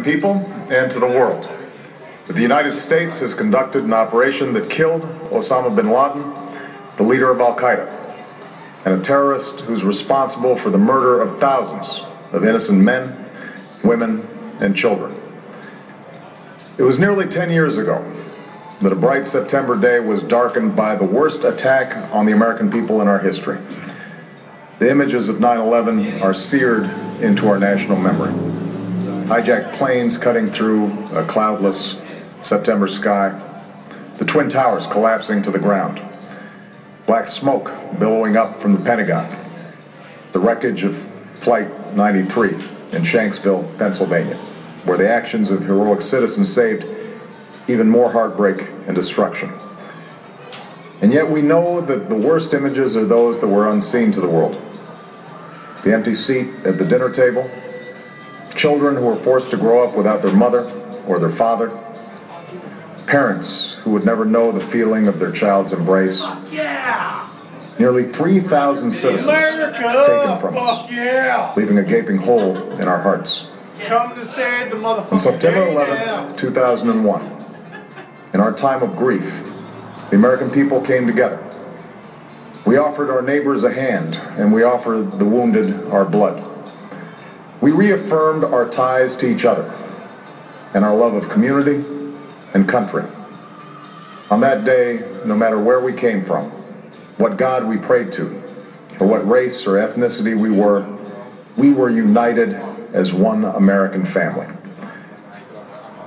People and to the world. But the United States has conducted an operation that killed Osama bin Laden, the leader of Al-Qaeda, and a terrorist who's responsible for the murder of thousands of innocent men, women, and children. It was nearly 10 years ago that a bright September day was darkened by the worst attack on the American people in our history. The images of 9/11 are seared into our national memory. Hijacked planes cutting through a cloudless September sky, the Twin Towers collapsing to the ground, black smoke billowing up from the Pentagon, the wreckage of Flight 93 in Shanksville, Pennsylvania, where the actions of heroic citizens saved even more heartbreak and destruction. And yet we know that the worst images are those that were unseen to the world. The empty seat at the dinner table, children who were forced to grow up without their mother or their father, parents who would never know the feeling of their child's embrace. Nearly 3,000 citizens taken from us, leaving a gaping hole in our hearts. On September 11th, 2001, in our time of grief, the American people came together. We offered our neighbors a hand, and we offered the wounded our blood. We reaffirmed our ties to each other and our love of community and country. On that day, no matter where we came from, what God we prayed to, or what race or ethnicity we were united as one American family.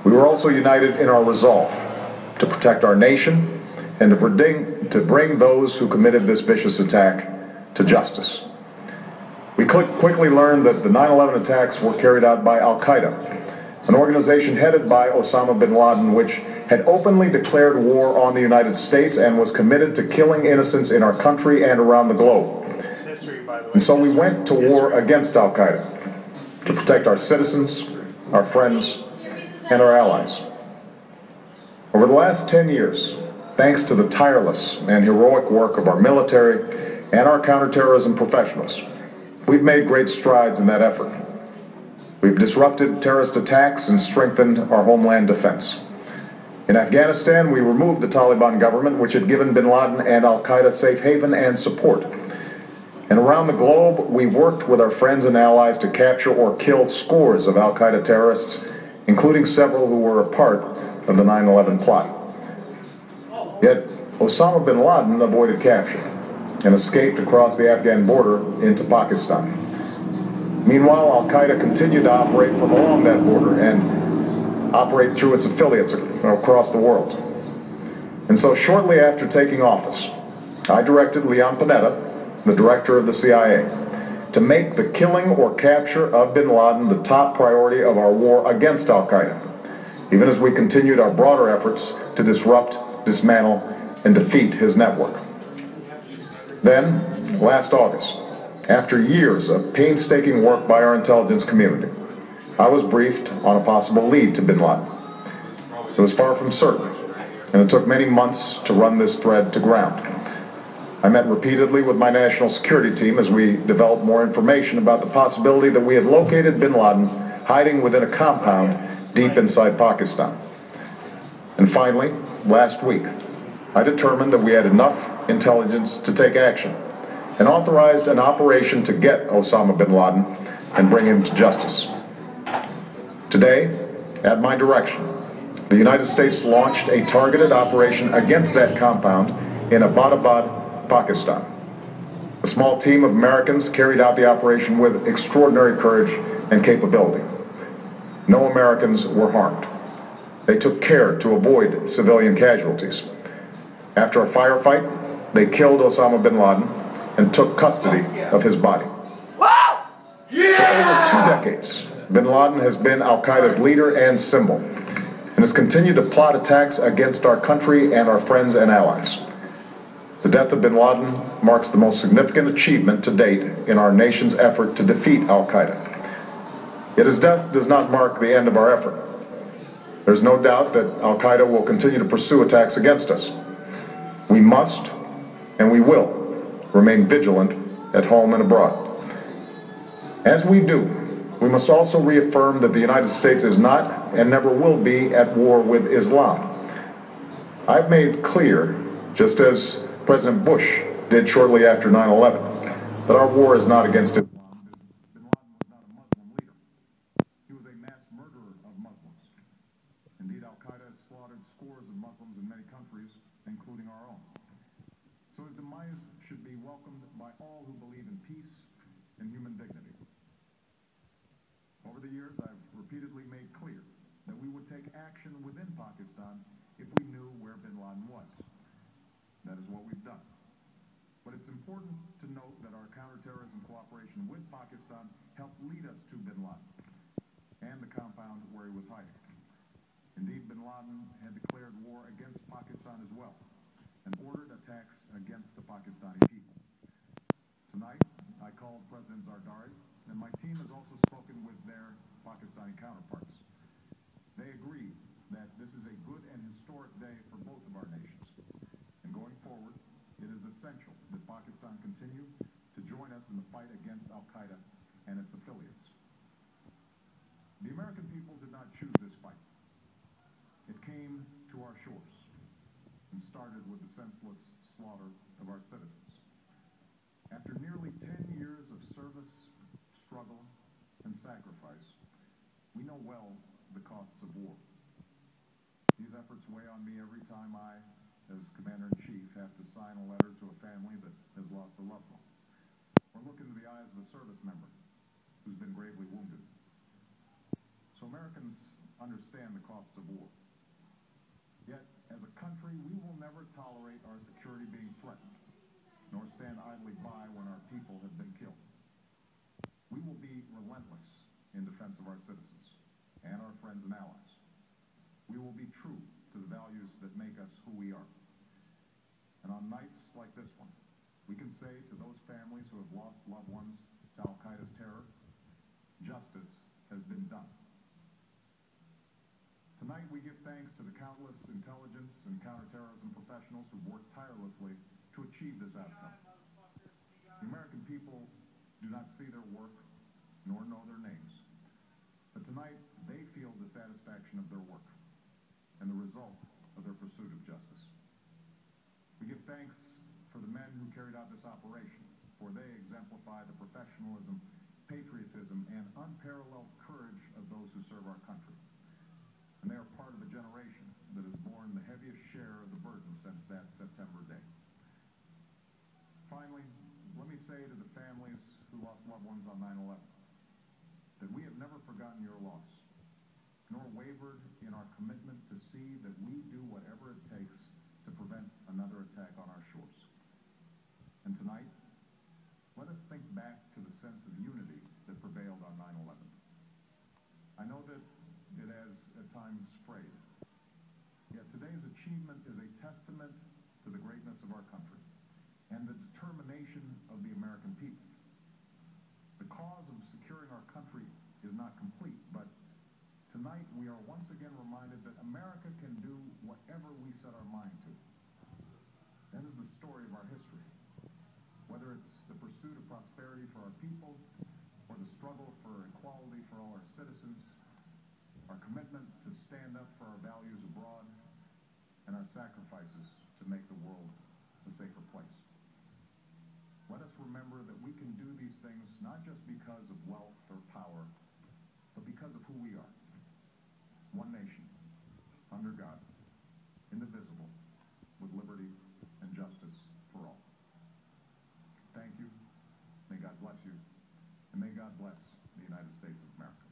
We were also united in our resolve to protect our nation and to bring those who committed this vicious attack to justice. We quickly learned that the 9/11 attacks were carried out by Al-Qaeda, an organization headed by Osama bin Laden, which had openly declared war on the United States and was committed to killing innocents in our country and around the globe. And so we went to war against Al-Qaeda to protect our citizens, our friends, and our allies. Over the last 10 years, thanks to the tireless and heroic work of our military and our counterterrorism professionals, we've made great strides in that effort. We've disrupted terrorist attacks and strengthened our homeland defense. In Afghanistan, we removed the Taliban government, which had given bin Laden and Al-Qaeda safe haven and support. And around the globe, we've worked with our friends and allies to capture or kill scores of Al-Qaeda terrorists, including several who were a part of the 9/11 plot. Yet, Osama bin Laden avoided capture and escaped across the Afghan border into Pakistan. Meanwhile, Al-Qaeda continued to operate from along that border and operate through its affiliates across the world. And so shortly after taking office, I directed Leon Panetta, the director of the CIA, to make the killing or capture of bin Laden the top priority of our war against Al-Qaeda, even as we continued our broader efforts to disrupt, dismantle, and defeat his network. Then, last August, after years of painstaking work by our intelligence community, I was briefed on a possible lead to bin Laden. It was far from certain, and it took many months to run this thread to ground. I met repeatedly with my national security team as we developed more information about the possibility that we had located bin Laden hiding within a compound deep inside Pakistan. And finally, last week, I determined that we had enough intelligence to take action and authorized an operation to get Osama bin Laden and bring him to justice. Today, at my direction, the United States launched a targeted operation against that compound in Abbottabad, Pakistan. A small team of Americans carried out the operation with extraordinary courage and capability. No Americans were harmed. They took care to avoid civilian casualties. After a firefight, they killed Osama bin Laden and took custody of his body. For over 2 decades, bin Laden has been Al-Qaeda's leader and symbol, and has continued to plot attacks against our country and our friends and allies. The death of bin Laden marks the most significant achievement to date in our nation's effort to defeat Al-Qaeda. Yet his death does not mark the end of our effort. There's no doubt that Al-Qaeda will continue to pursue attacks against us. We must, and we will, remain vigilant at home and abroad. As we do, we must also reaffirm that the United States is not and never will be at war with Islam. I've made clear, just as President Bush did shortly after 9/11, that our war is not against Islam. Bin Laden was not a Muslim leader. He was a mass murderer of Muslims. Indeed, al-Qaeda has slaughtered scores of Muslims in many countries, including our own. So his demise should be welcomed by all who believe in peace and human dignity. Over the years, I've repeatedly made clear that we would take action within Pakistan if we knew where bin Laden was. That is what we've done. But it's important to note that our counterterrorism cooperation with Pakistan helped lead us to bin Laden and the compound where he was hiding. Indeed, bin Laden had declared war against Pakistan as well and ordered attacks against the Pakistani people. Tonight, I called President Zardari, and my team has also spoken with their Pakistani counterparts. They agree that this is a good and historic day for both of our nations. And going forward, it is essential that Pakistan continue to join us in the fight against al-Qaeda and its affiliates. The American people did not choose this fight. It came to our shores and started with the senseless slaughter of our citizens. After nearly 10 years of service, struggle, and sacrifice, we know well the costs of war. These efforts weigh on me every time I, as Commander-in-Chief, have to sign a letter to a family that has lost a loved one, or look into the eyes of a service member who's been gravely wounded. So Americans understand the costs of war. Yet, as a country, we will never tolerate our security being threatened, nor stand idly by when our people have been killed. We will be relentless in defense of our citizens and our friends and allies. We will be true to the values that make us who we are. And on nights like this one, we can say to those families who have lost loved ones to al-Qaeda's terror, justice has been done. Tonight we give thanks to the countless intelligence and counterterrorism professionals who worked tirelessly to achieve this outcome. The American people do not see their work nor know their names, but tonight they feel the satisfaction of their work and the result of their pursuit of justice. We give thanks for the men who carried out this operation, for they exemplify the professionalism, patriotism, and unparalleled courage of those who serve our country. And they are part of a generation that has borne the heaviest share of the burden since that September day. Finally, let me say to the families who lost loved ones on 9/11 that we have never forgotten your loss, nor wavered in our commitment to see that we do whatever it takes to prevent another attack on our shores. And tonight, let us think back to the sense of unity that prevailed on 9/11. I know that it has at times frayed, yet today's achievement is a testament to the greatness of our country and the determination of the American people. The cause of securing our country is not complete, but tonight we are once again reminded that America can do whatever we set our mind to. That is the story of our history. Whether it's the pursuit of prosperity for our people, or the struggle for equality for all our citizens, our commitment to stand up for our values abroad, and our sacrifices to make the world a safer place. Let us remember that we can do these things not just because of wealth or power, but because of who we are. One nation, under God, indivisible, with liberty and justice for all. Thank you. May God bless you. And may God bless the United States of America.